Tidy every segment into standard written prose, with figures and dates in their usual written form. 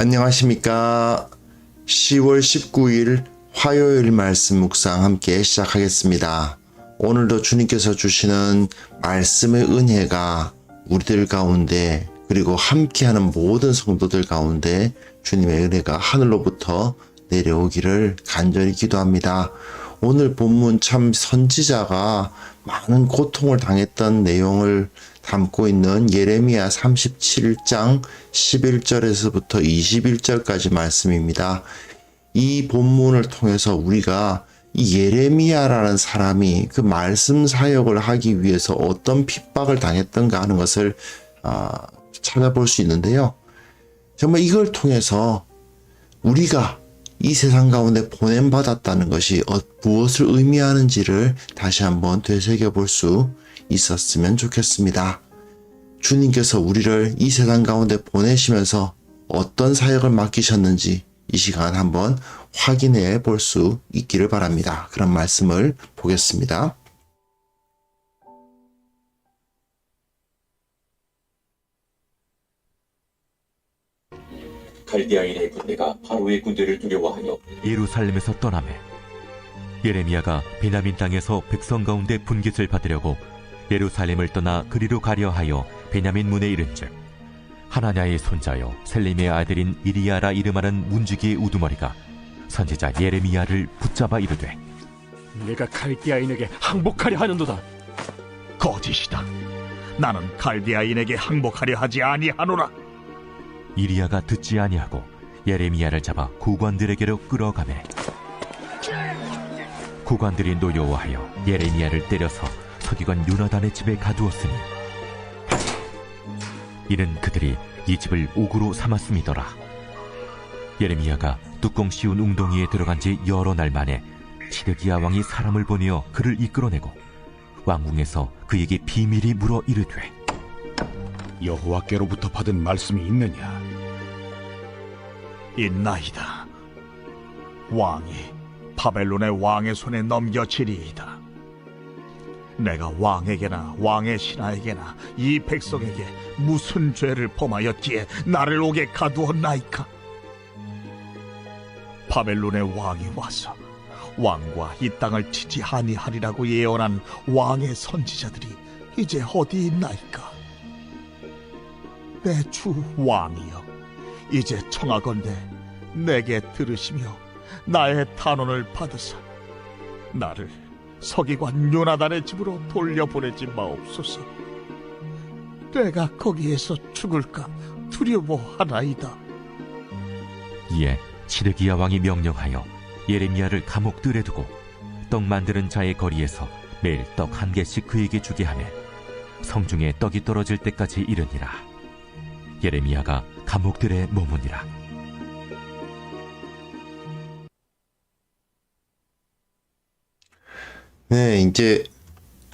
안녕하십니까. 10월 19일 화요일 말씀 묵상 함께 시작하겠습니다. 오늘도 주님께서 주시는 말씀의 은혜가 우리들 가운데 그리고 함께하는 모든 성도들 가운데 주님의 은혜가 하늘로부터 내려오기를 간절히 기도합니다. 오늘 본문 참 선지자가 많은 고통을 당했던 내용을 담고 있는 예레미야 37장 11절에서부터 21절까지 말씀입니다. 이 본문을 통해서 우리가 이 예레미야라는 사람이 그 말씀 사역을 하기 위해서 어떤 핍박을 당했던가 하는 것을 찾아볼 수 있는데요. 정말 이걸 통해서 우리가 이 세상 가운데 보냄받았다는 것이 무엇을 의미하는지를 다시 한번 되새겨볼 수 있었으면 좋겠습니다. 주님께서 우리를 이 세상 가운데 보내시면서 어떤 사역을 맡기셨는지 이 시간 한번 확인해 볼 수 있기를 바랍니다. 그런 말씀을 보겠습니다. 갈대아인의 군대가 바로의 군대를 두려워하여 예루살렘에서 떠나매 예레미야가 베냐민 땅에서 백성 가운데 분깃을 받으려고 예루살렘을 떠나 그리로 가려 하여 베냐민 문에 이른즉 하나냐의 손자여 셀림의 아들인 이리야라 이름하는 문지기의 우두머리가 선지자 예레미야를 붙잡아 이르되 내가 갈대아인에게 항복하려 하는도다. 거짓이다. 나는 갈대아인에게 항복하려 하지 아니하노라. 이리야가 듣지 아니하고 예레미야를 잡아 구관들에게로 끌어가매 구관들이 노여워하여 예레미야를 때려서 서기관 요나단의 집에 가두었으니 이는 그들이 이 집을 옥으로 삼았음이더라. 예레미야가 뚜껑 씌운 웅덩이에 들어간 지 여러 날 만에 시드기야 왕이 사람을 보내어 그를 이끌어내고 왕궁에서 그에게 비밀이 물어 이르되 여호와께로부터 받은 말씀이 있느냐? 있나이다. 왕이 바벨론의 왕의 손에 넘겨지리이다. 내가 왕에게나 왕의 신하에게나 이 백성에게 무슨 죄를 범하였기에 나를 옥에 가두었나이까? 바벨론의 왕이 와서 왕과 이 땅을 치지 아니하리라고 예언한 왕의 선지자들이 이제 어디 있나이까? 내 주 왕이여, 이제 청하건대 내게 들으시며 나의 탄원을 받으사 나를 서기관 요나단의 집으로 돌려보내지 마옵소서. 내가 거기에서 죽을까 두려워하나이다. 이에 시드기야 왕이 명령하여 예레미야를 감옥들에 두고 떡 만드는 자의 거리에서 매일 떡 1개씩 그에게 주게 하며 성중에 떡이 떨어질 때까지 이르니라. 예레미야가 감옥들에 머무니라. 네, 이제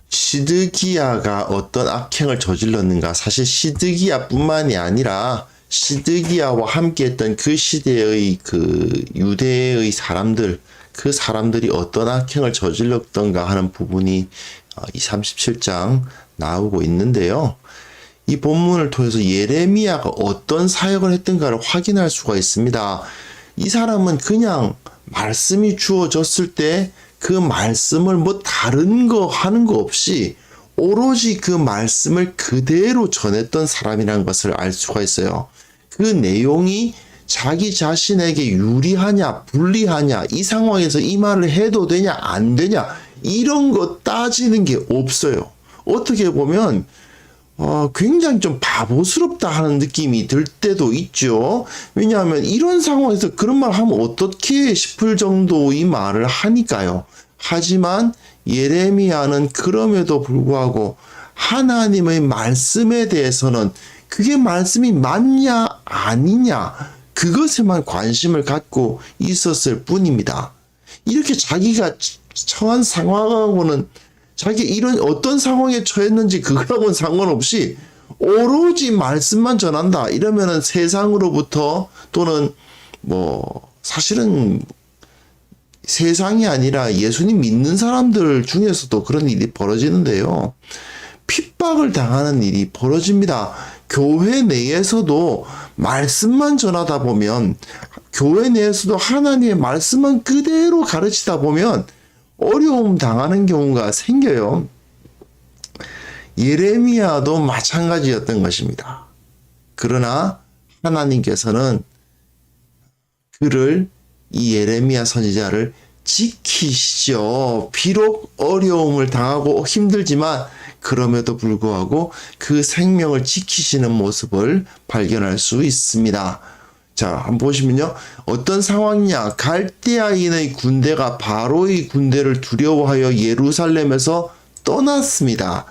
시드기야가 어떤 악행을 저질렀는가. 사실 시드기야뿐만이 아니라 시드기야와 함께했던 그 시대의 그 유대의 사람들, 그 사람들이 어떤 악행을 저질렀던가 하는 부분이 이 37장 나오고 있는데요. 이 본문을 통해서 예레미야가 어떤 사역을 했던가를 확인할 수가 있습니다. 이 사람은 그냥 말씀이 주어졌을 때 그 말씀을 뭐 다른 거 하는 거 없이 오로지 그 말씀을 그대로 전했던 사람이라는 것을 알 수가 있어요. 그 내용이 자기 자신에게 유리하냐 불리하냐, 이 상황에서 이 말을 해도 되냐 안 되냐, 이런 거 따지는 게 없어요. 어떻게 보면 굉장히 좀 바보스럽다 하는 느낌이 들 때도 있죠. 왜냐하면 이런 상황에서 그런 말 하면 어떻게 싶을 정도의 말을 하니까요. 하지만 예레미야는 그럼에도 불구하고 하나님의 말씀에 대해서는 그게 말씀이 맞냐 아니냐 그것에만 관심을 갖고 있었을 뿐입니다. 이렇게 자기가 처한 상황하고는 자기 이런 어떤 상황에 처했는지 그거하고는 상관없이 오로지 말씀만 전한다 이러면은 세상으로부터 또는 뭐 사실은 세상이 아니라 예수님 믿는 사람들 중에서도 그런 일이 벌어지는데요. 핍박 핍박을 당하는 일이 벌어집니다. 교회 내에서도 말씀만 전하다 보면, 교회 내에서도 하나님의 말씀만 그대로 가르치다 보면 어려움 당하는 경우가 생겨요. 예레미야도 마찬가지였던 것입니다. 그러나 하나님께서는 그를, 이 예레미야 선지자를 지키시죠. 비록 어려움을 당하고 힘들지만 그럼에도 불구하고 그 생명을 지키시는 모습을 발견할 수 있습니다. 자, 한번 보시면요. 어떤 상황이냐. 갈대아인의 군대가 바로의 군대를 두려워하여 예루살렘에서 떠났습니다.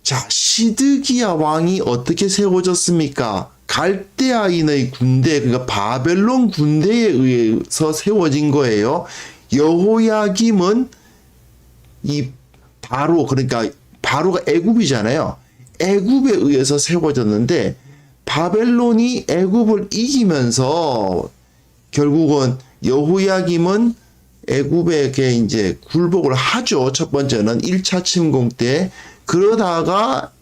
자, 시드기야 왕이 어떻게 세워졌습니까? 갈대아인의 군대, 그러니까 바벨론 군대에 의해서 세워진 거예요. 여호야김은 이 바로, 그러니까 바로가 애굽이잖아요. 애굽에 의해서 세워졌는데 바벨론이 애굽을 이기면서 결국은 여호야김은 애굽에게 이제 굴복을 하죠. 첫 번째는 1차 침공 때. 그러다가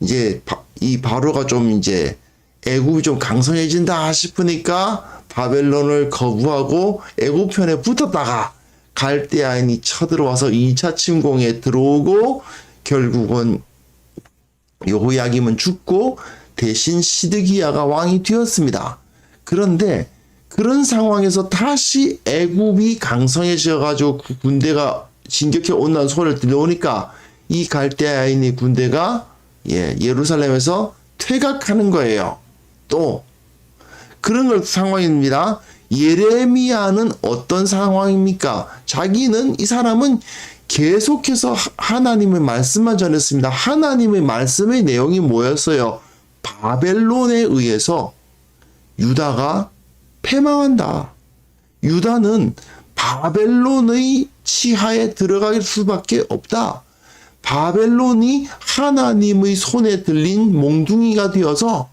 이제 이 바로가 좀 이제 애굽이 좀 강성해진다 싶으니까 바벨론을 거부하고 애굽 편에 붙었다가 갈대아인이 쳐들어와서 2차 침공에 들어오고 결국은 여호야김은 죽고 대신 시드기야가 왕이 되었습니다. 그런데 그런 상황에서 다시 애굽이 강성해져 가지고 그 군대가 진격해 온다는 소리를 들려오니까 이 갈대아인의 군대가 예루살렘에서 퇴각하는 거예요. 또 그런 걸 상황입니다. 예레미야는 어떤 상황입니까? 자기는, 이 사람은 계속해서 하나님의 말씀만 전했습니다. 하나님의 말씀의 내용이 뭐였어요? 바벨론에 의해서 유다가 패망한다. 유다는 바벨론의 치하에 들어갈 수밖에 없다. 바벨론이 하나님의 손에 들린 몽둥이가 되어서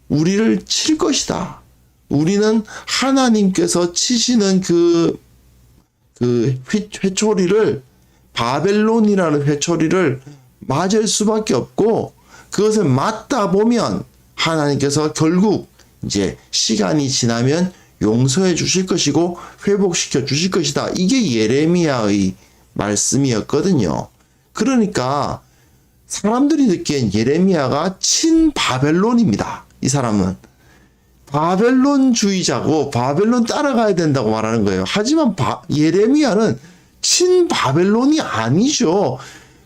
우리를 칠 것이다. 우리는 하나님께서 치시는 그 회초리를, 바벨론이라는 회초리를 맞을 수밖에 없고, 그것을 맞다 보면 하나님께서 결국 이제 시간이 지나면 용서해 주실 것이고 회복시켜 주실 것이다. 이게 예레미야의 말씀이었거든요. 그러니까 사람들이 듣기엔 예레미야가 친바벨론입니다. 이 사람은 바벨론주의자고 바벨론 따라가야 된다고 말하는 거예요. 하지만 예레미야는 친바벨론이 아니죠.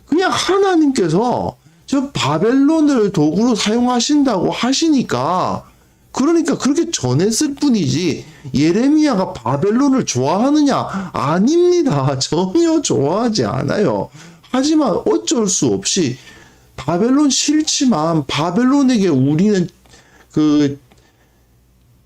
그냥 하나님께서 저 바벨론을 도구로 사용하신다고 하시니까, 그러니까 그렇게 전했을 뿐이지 예레미야가 바벨론을 좋아하느냐? 아닙니다. 전혀 좋아하지 않아요. 하지만 어쩔 수 없이 바벨론 싫지만 바벨론에게 우리는 그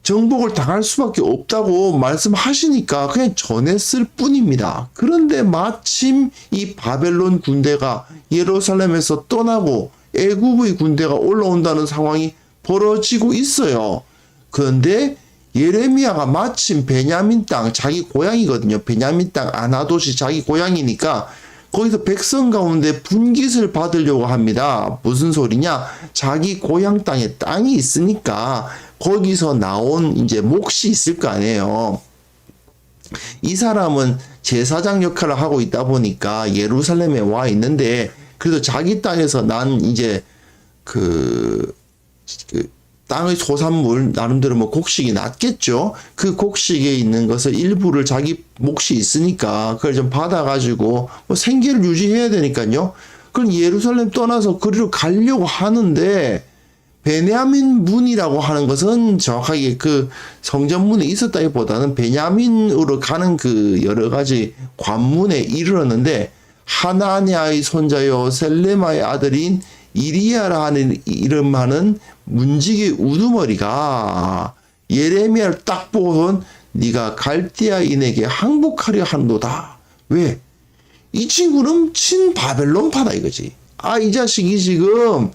정복을 당할 수밖에 없다고 말씀하시니까 그냥 전했을 뿐입니다. 그런데 마침 이 바벨론 군대가 예루살렘에서 떠나고 애굽의 군대가 올라온다는 상황이 벌어지고 있어요. 그런데 예레미야가 마침 베냐민 땅, 자기 고향이거든요. 베냐민 땅 아나돗이 자기 고향이니까 거기서 백성 가운데 분깃을 받으려고 합니다. 무슨 소리냐? 자기 고향 땅에 땅이 있으니까 거기서 나온 이제 몫이 있을 거 아니에요. 이 사람은 제사장 역할을 하고 있다 보니까 예루살렘에 와 있는데, 그래도 자기 땅에서 난 이제 그 땅의 소산물, 나름대로 뭐 곡식이 났겠죠. 그 곡식에 있는 것을 일부를 자기 몫이 있으니까 그걸 좀 받아가지고 뭐 생계를 유지해야 되니까요. 그럼 예루살렘 떠나서 그리로 가려고 하는데, 베냐민 문이라고 하는 것은 정확하게 그 성전문에 있었다기보다는 베냐민으로 가는 그 여러 가지 관문에 이르렀는데, 하나냐의 손자요 셀레마의 아들인 이리야라 하는 이름하는 문지기 우두머리가 예레미야를 딱 보고선 네가 갈대아인에게 항복하려 하노다. 왜? 이 친구는 친바벨론파다 이거지. 이 자식이 지금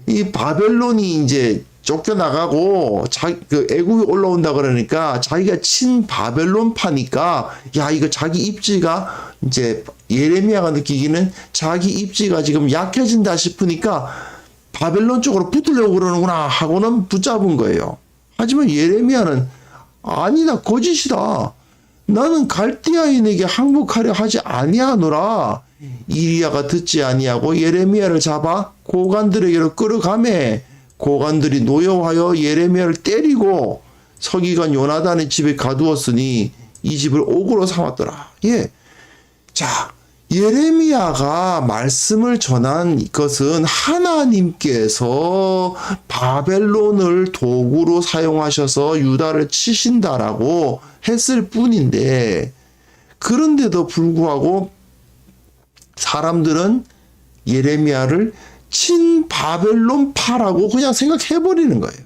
이 바벨론이 이제 쫓겨나가고 그 애국이 올라온다 그러니까 자기가 친 바벨론파니까 야 이거 자기 입지가 이제 예레미야가 느끼기는 자기 입지가 지금 약해진다 싶으니까 바벨론 쪽으로 붙으려고 그러는구나 하고는 붙잡은 거예요. 하지만 예레미야는 아니다 거짓이다. 나는 갈대아인에게 항복하려 하지 아니하노라. 이리야가 듣지 아니하고 예레미야를 잡아 고관들에게로 끌어가매 고관들이 노여워하여 예레미야를 때리고 서기관 요나단의 집에 가두었으니 이 집을 옥으로 삼았더라. 예. 자, 예레미야가 말씀을 전한 것은 하나님께서 바벨론을 도구로 사용하셔서 유다를 치신다라고 했을 뿐인데 그런데도 불구하고 사람들은 예레미야를 친바벨론파라고 그냥 생각해버리는 거예요.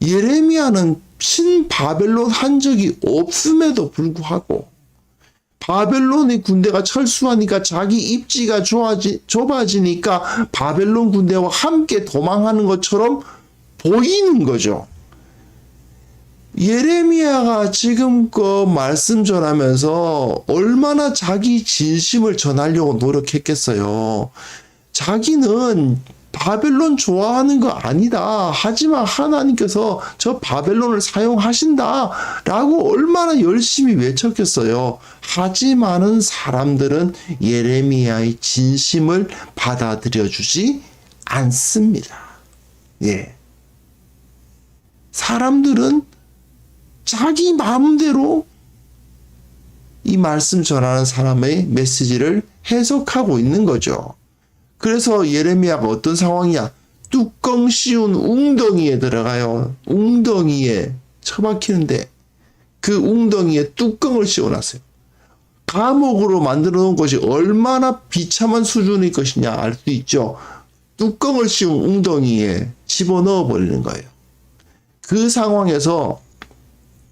예레미야는 친바벨론 한 적이 없음에도 불구하고 바벨론의 군대가 철수하니까 자기 입지가 좁아지니까 바벨론 군대와 함께 도망하는 것처럼 보이는 거죠. 예레미야가 지금껏 말씀 전하면서 얼마나 자기 진심을 전하려고 노력했겠어요. 자기는 바벨론 좋아하는 거 아니다. 하지만 하나님께서 저 바벨론을 사용하신다라고 얼마나 열심히 외쳤겠어요. 하지만은 사람들은 예레미야의 진심을 받아들여 주지 않습니다. 예. 사람들은 자기 마음대로 이 말씀 전하는 사람의 메시지를 해석하고 있는 거죠. 그래서 예레미야가 어떤 상황이야? 뚜껑 씌운 웅덩이에 들어가요. 웅덩이에 처박히는데 그 웅덩이에 뚜껑을 씌워놨어요. 감옥으로 만들어 놓은 것이 얼마나 비참한 수준일 것이냐 알 수 있죠. 뚜껑을 씌운 웅덩이에 집어넣어 버리는 거예요. 그 상황에서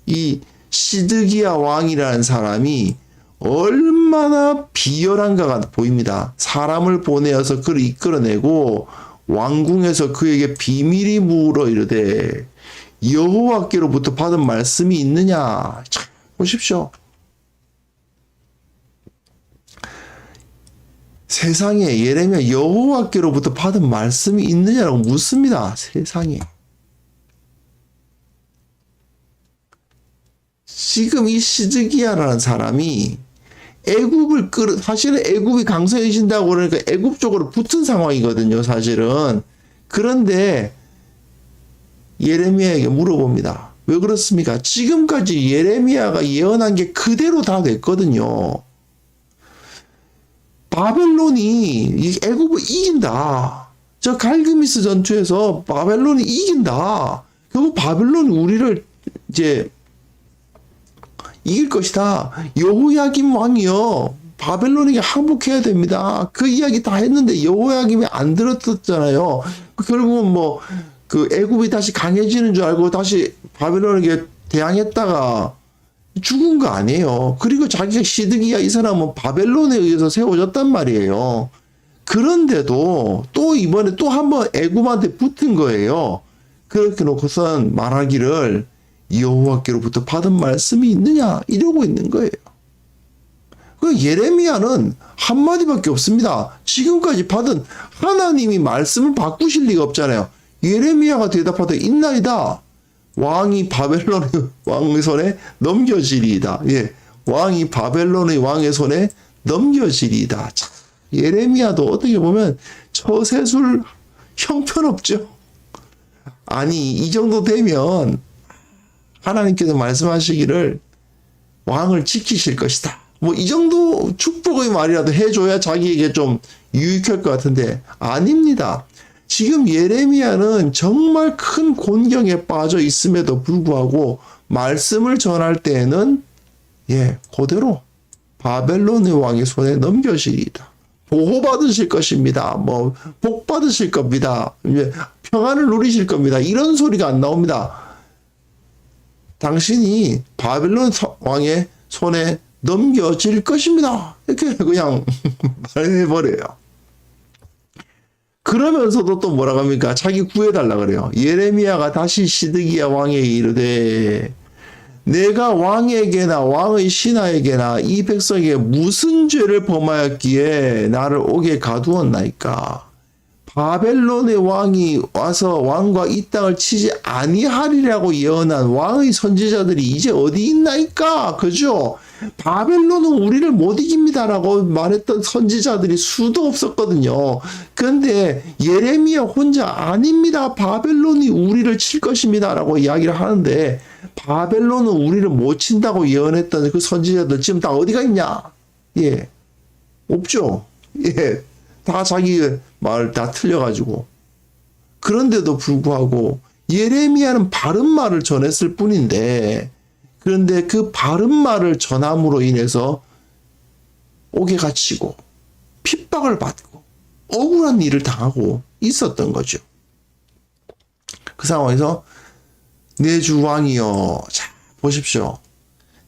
이 시드기야 왕이라는 사람이 얼마나 비열한가가 보입니다. 사람을 보내어서 그를 이끌어내고 왕궁에서 그에게 비밀이 물어 이르되 여호와께로부터 받은 말씀이 있느냐. 참, 보십시오. 세상에 예레미야 여호와께로부터 받은 말씀이 있느냐라고 묻습니다. 세상에. 지금 이 시드기야라는 사람이 사실은 애굽이 강성해진다고 그러니까 애굽 쪽으로 붙은 상황이거든요, 사실은. 그런데 예레미야에게 물어봅니다. 왜 그렇습니까? 지금까지 예레미야가 예언한 게 그대로 다 됐거든요. 바벨론이 애굽을 이긴다. 저 갈그미스 전투에서 바벨론이 이긴다. 결국 바벨론이 우리를 이제 이길 것이다. 여호야김 왕이요. 바벨론에게 항복해야 됩니다. 그 이야기 다 했는데 여호야김이 안 들었잖아요. 결국은 뭐 그 애굽이 다시 강해지는 줄 알고 다시 바벨론에게 대항했다가 죽은 거 아니에요. 그리고 자기가 시드기야 이 사람은 바벨론에 의해서 세워졌단 말이에요. 그런데도 또 이번에 또 한번 애굽한테 붙은 거예요. 그렇게 놓고선 말하기를 여호와께로부터 받은 말씀이 있느냐 이러고 있는 거예요. 그 예레미야는 한마디밖에 없습니다. 지금까지 받은 하나님이 말씀을 바꾸실 리가 없잖아요. 예레미야가 대답하되 있나이다. 왕이 바벨론의 왕의 손에 넘겨지리이다. 예, 왕이 바벨론의 왕의 손에 넘겨지리이다. 참, 예레미야도 어떻게 보면 처세술 형편없죠. 아니 이 정도 되면 하나님께서 말씀하시기를 왕을 지키실 것이다. 뭐 이 정도 축복의 말이라도 해줘야 자기에게 좀 유익할 것 같은데 아닙니다. 지금 예레미야는 정말 큰 곤경에 빠져 있음에도 불구하고 말씀을 전할 때에는 그대로 바벨론의 왕의 손에 넘겨지리이다. 보호받으실 것입니다. 뭐 복 받으실 겁니다. 평안을 누리실 겁니다. 이런 소리가 안 나옵니다. 당신이 바벨론 왕의 손에 넘겨질 것입니다. 이렇게 그냥 말해버려요. 그러면서도 또 뭐라고 합니까? 자기 구해달라 그래요. 예레미야가 다시 시드기야 왕에게 이르되 내가 왕에게나 왕의 신하에게나 이 백성에게 무슨 죄를 범하였기에 나를 옥에 가두었나이까? 바벨론의 왕이 와서 왕과 이 땅을 치지 아니하리라고 예언한 왕의 선지자들이 이제 어디 있나이까? 그죠? 바벨론은 우리를 못 이깁니다라고 말했던 선지자들이 수도 없었거든요. 그런데 예레미야 혼자 아닙니다. 바벨론이 우리를 칠 것입니다라고 이야기를 하는데 바벨론은 우리를 못 친다고 예언했던 그 선지자들 지금 다 어디가 있냐? 예. 없죠. 예. 다 자기 말 다 틀려가지고. 그런데도 불구하고 예레미야는 바른 말을 전했을 뿐인데 그런데 그 바른 말을 전함으로 인해서 옥에 갇히고 핍박을 받고 억울한 일을 당하고 있었던 거죠. 그 상황에서 내 주 왕이여, 자 보십시오.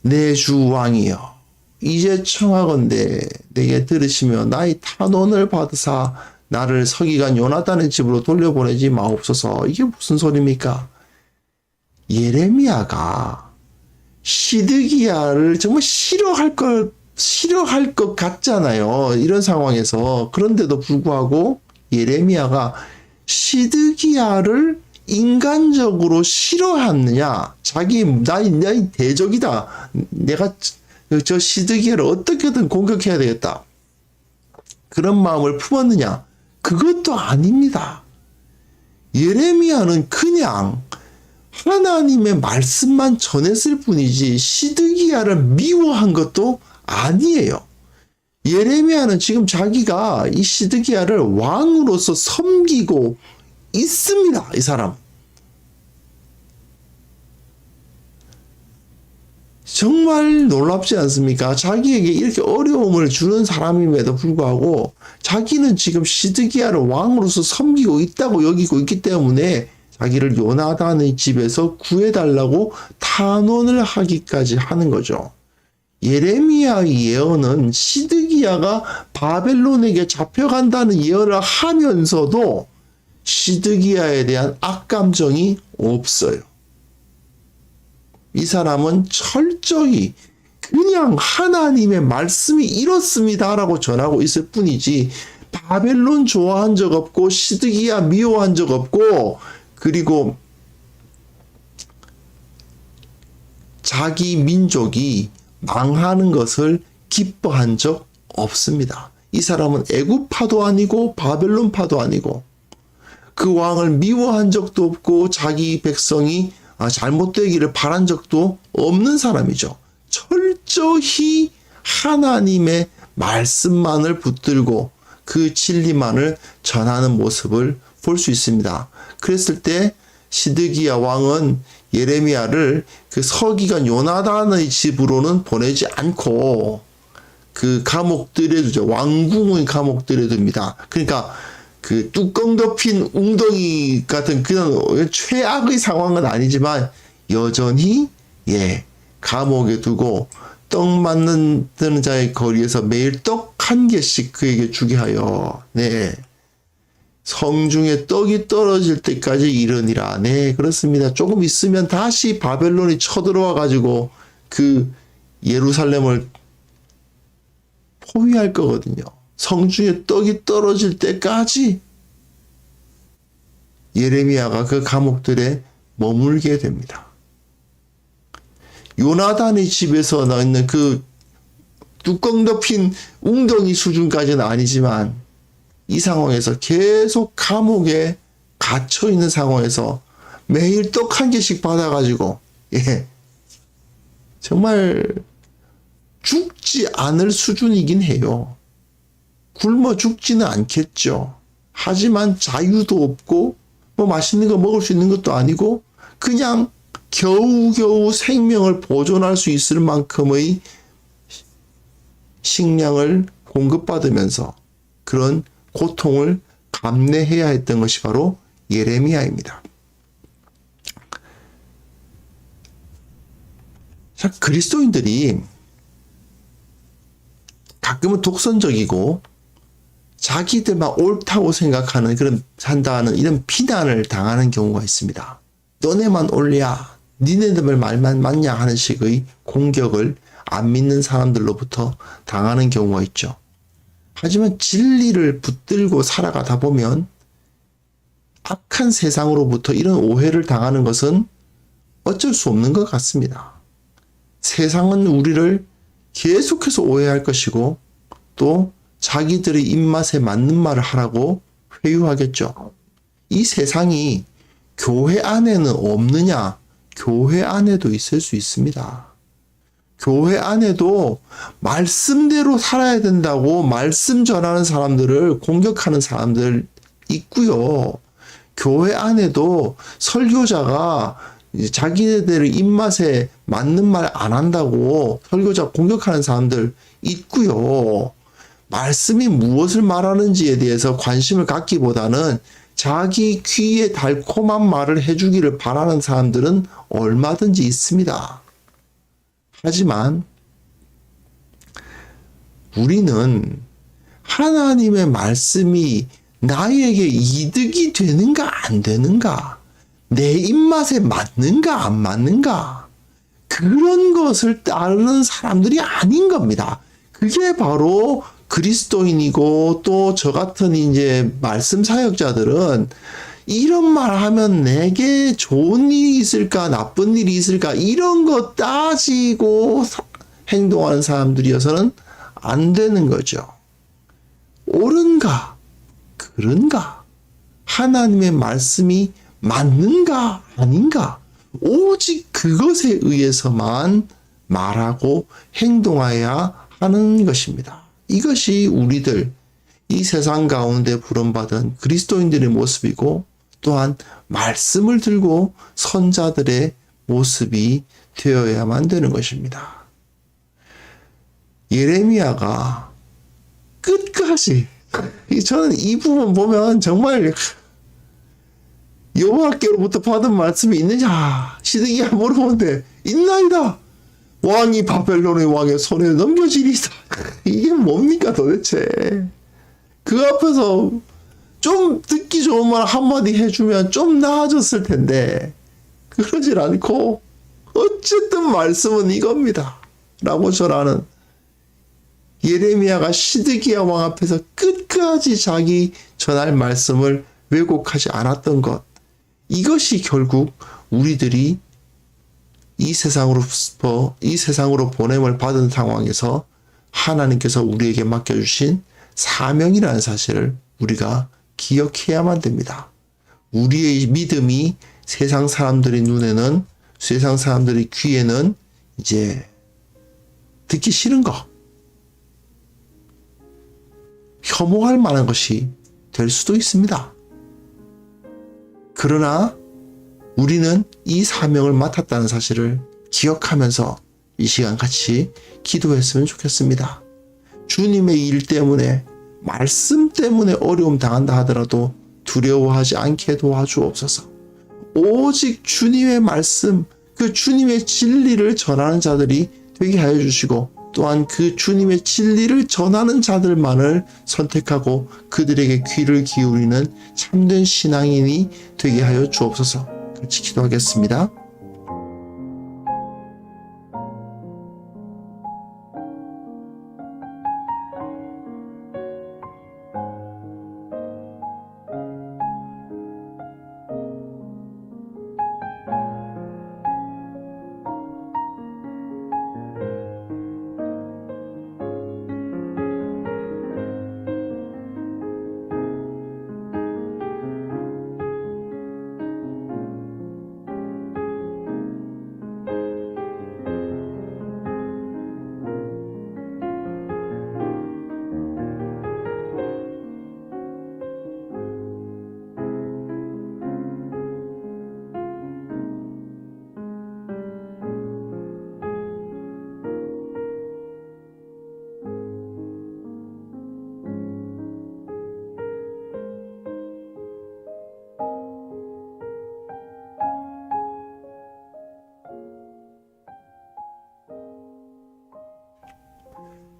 내 주 왕이여, 이제 청하건대 내게 들으시며 나의 탄원을 받으사 나를 서기관 요나단의 집으로 돌려보내지 마옵소서. 이게 무슨 소리입니까? 예레미야가 시드기야를 정말 싫어할 것 같잖아요. 이런 상황에서. 그런데도 불구하고 예레미야가 시드기야를 인간적으로 싫어하느냐? 나의 대적이다. 내가 저 시드기야를 어떻게든 공격해야 되겠다. 그런 마음을 품었느냐? 그것도 아닙니다. 예레미야는 그냥 하나님의 말씀만 전했을 뿐이지 시드기야를 미워한 것도 아니에요. 예레미야는 지금 자기가 이 시드기야를 왕으로서 섬기고 있습니다. 이 사람. 정말 놀랍지 않습니까? 자기에게 이렇게 어려움을 주는 사람임에도 불구하고 자기는 지금 시드기야를 왕으로서 섬기고 있다고 여기고 있기 때문에 자기를 요나단의 집에서 구해달라고 탄원을 하기까지 하는 거죠. 예레미야의 예언은 시드기야가 바벨론에게 잡혀간다는 예언을 하면서도 시드기야에 대한 악감정이 없어요. 이 사람은 철저히 그냥 하나님의 말씀이 이렇습니다라고 전하고 있을 뿐이지 바벨론 좋아한 적 없고 시드기야 미워한 적 없고 그리고 자기 민족이 망하는 것을 기뻐한 적 없습니다. 이 사람은 애굽파도 아니고 바벨론파도 아니고 그 왕을 미워한 적도 없고 자기 백성이 잘못되기를 바란 적도 없는 사람이죠. 철저히 하나님의 말씀만을 붙들고 그 진리만을 전하는 모습을 볼 수 있습니다. 그랬을 때 시드기야 왕은 예레미야를 그 서기관 요나단의 집으로는 보내지 않고 그 감옥들에 두죠. 왕궁의 감옥들에 둡니다. 그러니까 그 뚜껑 덮인 웅덩이 같은 그런 최악의 상황은 아니지만 여전히 감옥에 두고 떡 만드는 자의 거리에서 매일 떡 한 개씩 그에게 주게 하여 성중에 떡이 떨어질 때까지 이르니라. 네, 그렇습니다. 조금 있으면 다시 바벨론이 쳐들어와 가지고 그 예루살렘을 포위할 거거든요. 성중에 떡이 떨어질 때까지 예레미야가 그 감옥들에 머물게 됩니다. 요나단의 집에서 나 있는 그 뚜껑 덮인 웅덩이 수준까지는 아니지만 이 상황에서 계속 감옥에 갇혀 있는 상황에서 매일 떡 한 개씩 받아가지고 정말 죽지 않을 수준이긴 해요. 굶어 죽지는 않겠죠. 하지만 자유도 없고 뭐 맛있는 거 먹을 수 있는 것도 아니고 그냥 겨우겨우 생명을 보존할 수 있을 만큼의 식량을 공급받으면서 그런 고통을 감내해야 했던 것이 바로 예레미야입니다. 자, 그리스도인들이 가끔은 독선적이고 자기들만 옳다고 생각하는 그런 산다는 이런 비난을 당하는 경우가 있습니다. 너네만 옳냐, 니네들 말만 맞냐 하는 식의 공격을 안 믿는 사람들로부터 당하는 경우가 있죠. 하지만 진리를 붙들고 살아가다 보면 악한 세상으로부터 이런 오해를 당하는 것은 어쩔 수 없는 것 같습니다. 세상은 우리를 계속해서 오해할 것이고 또 자기들의 입맛에 맞는 말을 하라고 회유하겠죠. 이 세상이 교회 안에는 없느냐? 교회 안에도 있을 수 있습니다. 교회 안에도 말씀대로 살아야 된다고 말씀 전하는 사람들을 공격하는 사람들 있고요. 교회 안에도 설교자가 자기네들의 입맛에 맞는 말 안 한다고 설교자 공격하는 사람들 있고요. 말씀이 무엇을 말하는지에 대해서 관심을 갖기보다는 자기 귀에 달콤한 말을 해주기를 바라는 사람들은 얼마든지 있습니다. 하지만 우리는 하나님의 말씀이 나에게 이득이 되는가 안 되는가, 내 입맛에 맞는가 안 맞는가, 그런 것을 따르는 사람들이 아닌 겁니다. 그게 바로 그리스도인이고 또 저 같은 이제 말씀 사역자들은 이런 말 하면 내게 좋은 일이 있을까 나쁜 일이 있을까 이런 거 따지고 행동하는 사람들이어서는 안 되는 거죠. 옳은가 그런가, 하나님의 말씀이 맞는가 아닌가, 오직 그것에 의해서만 말하고 행동해야 하는 것입니다. 이것이 우리들 이 세상 가운데 부름받은 그리스도인들의 모습이고 또한 말씀을 들고 선자들의 모습이 되어야만 되는 것입니다. 예레미야가 끝까지, 저는 이 부분 보면 정말 여호와께로부터 받은 말씀이 있느냐 시드기야 물어보는데 있나이다. 왕이 바벨론의 왕의 손에 넘겨지리이다. 이게 뭡니까 도대체. 그 앞에서 좀 듣기 좋은 말 한마디 해주면 좀 나아졌을 텐데 그러질 않고 어쨌든 말씀은 이겁니다 라고 전하는 예레미야가 시드기야 왕 앞에서 끝까지 자기 전할 말씀을 왜곡하지 않았던 것, 이것이 결국 우리들이 이 세상으로 보냄을 받은 상황에서 하나님께서 우리에게 맡겨주신 사명이라는 사실을 우리가 기억해야만 됩니다. 우리의 믿음이 세상 사람들의 눈에는, 세상 사람들의 귀에는 이제 듣기 싫은 거, 혐오할 만한 것이 될 수도 있습니다. 그러나 우리는 이 사명을 맡았다는 사실을 기억하면서 이 시간 같이 기도했으면 좋겠습니다. 주님의 일 때문에, 말씀 때문에 어려움 당한다 하더라도 두려워하지 않게 도와주옵소서. 오직 주님의 말씀, 그 주님의 진리를 전하는 자들이 되게 하여 주시고 또한 그 주님의 진리를 전하는 자들만을 선택하고 그들에게 귀를 기울이는 참된 신앙인이 되게 하여 주옵소서. 같이 기도하겠습니다.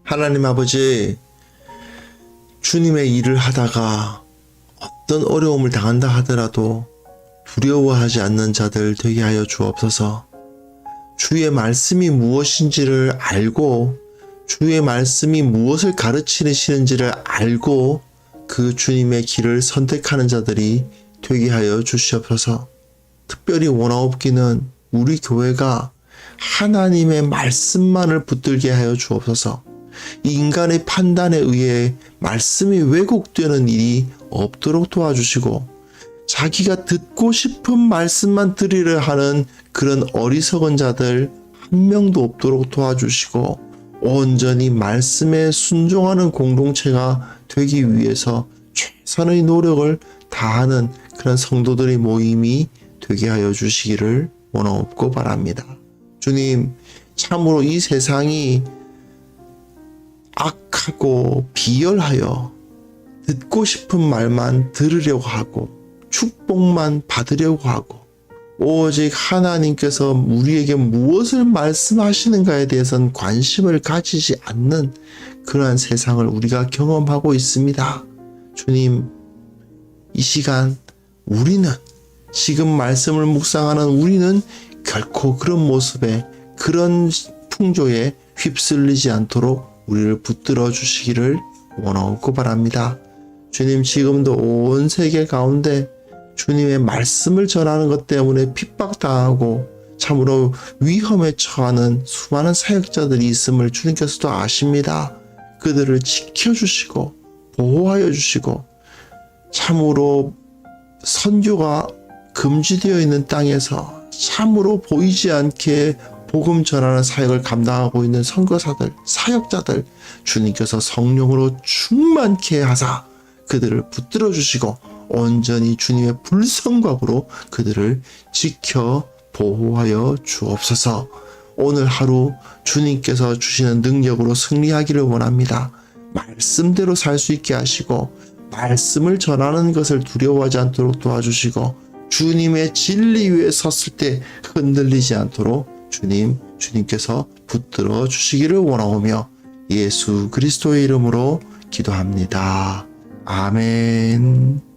하나님 아버지, 주님의 일을 하다가 어떤 어려움을 당한다 하더라도 두려워하지 않는 자들 되게 하여 주옵소서. 주의 말씀이 무엇인지를 알고 주의 말씀이 무엇을 가르치시는지를 알고 그 주님의 길을 선택하는 자들이 되게 하여 주시옵소서. 특별히 원하옵기는 우리 교회가 하나님의 말씀만을 붙들게 하여 주옵소서. 인간의 판단에 의해 말씀이 왜곡되는 일이 없도록 도와주시고 자기가 듣고 싶은 말씀만 들으려 하는 그런 어리석은 자들 한 명도 없도록 도와주시고 온전히 말씀에 순종하는 공동체가 되기 위해서 최선의 노력을 다하는 그런 성도들의 모임이 되게 하여 주시기를 원하옵고 바랍니다. 주님, 참으로 이 세상이 악하고 비열하여 듣고 싶은 말만 들으려고 하고 축복만 받으려고 하고 오직 하나님께서 우리에게 무엇을 말씀하시는가에 대해서는 관심을 가지지 않는 그러한 세상을 우리가 경험하고 있습니다. 주님, 이 시간 우리는 지금 말씀을 묵상하는 우리는 결코 그런 모습에 그런 풍조에 휩쓸리지 않도록 우리를 붙들어 주시기를 원하옵고 바랍니다. 주님, 지금도 온 세계 가운데 주님의 말씀을 전하는 것 때문에 핍박당하고 참으로 위험에 처하는 수많은 사역자들이 있음을 주님께서도 아십니다. 그들을 지켜주시고 보호하여 주시고 참으로 선교가 금지되어 있는 땅에서 참으로 보이지 않게 복음 전하는 사역을 감당하고 있는 선교사들, 사역자들 주님께서 성령으로 충만케 하사 그들을 붙들어 주시고 온전히 주님의 불성각으로 그들을 지켜 보호하여 주옵소서. 오늘 하루 주님께서 주시는 능력으로 승리하기를 원합니다. 말씀대로 살 수 있게 하시고 말씀을 전하는 것을 두려워하지 않도록 도와주시고 주님의 진리 위에 섰을 때 흔들리지 않도록 주님께서 붙들어 주시기를 원하오며 예수 그리스도의 이름으로 기도합니다. 아멘.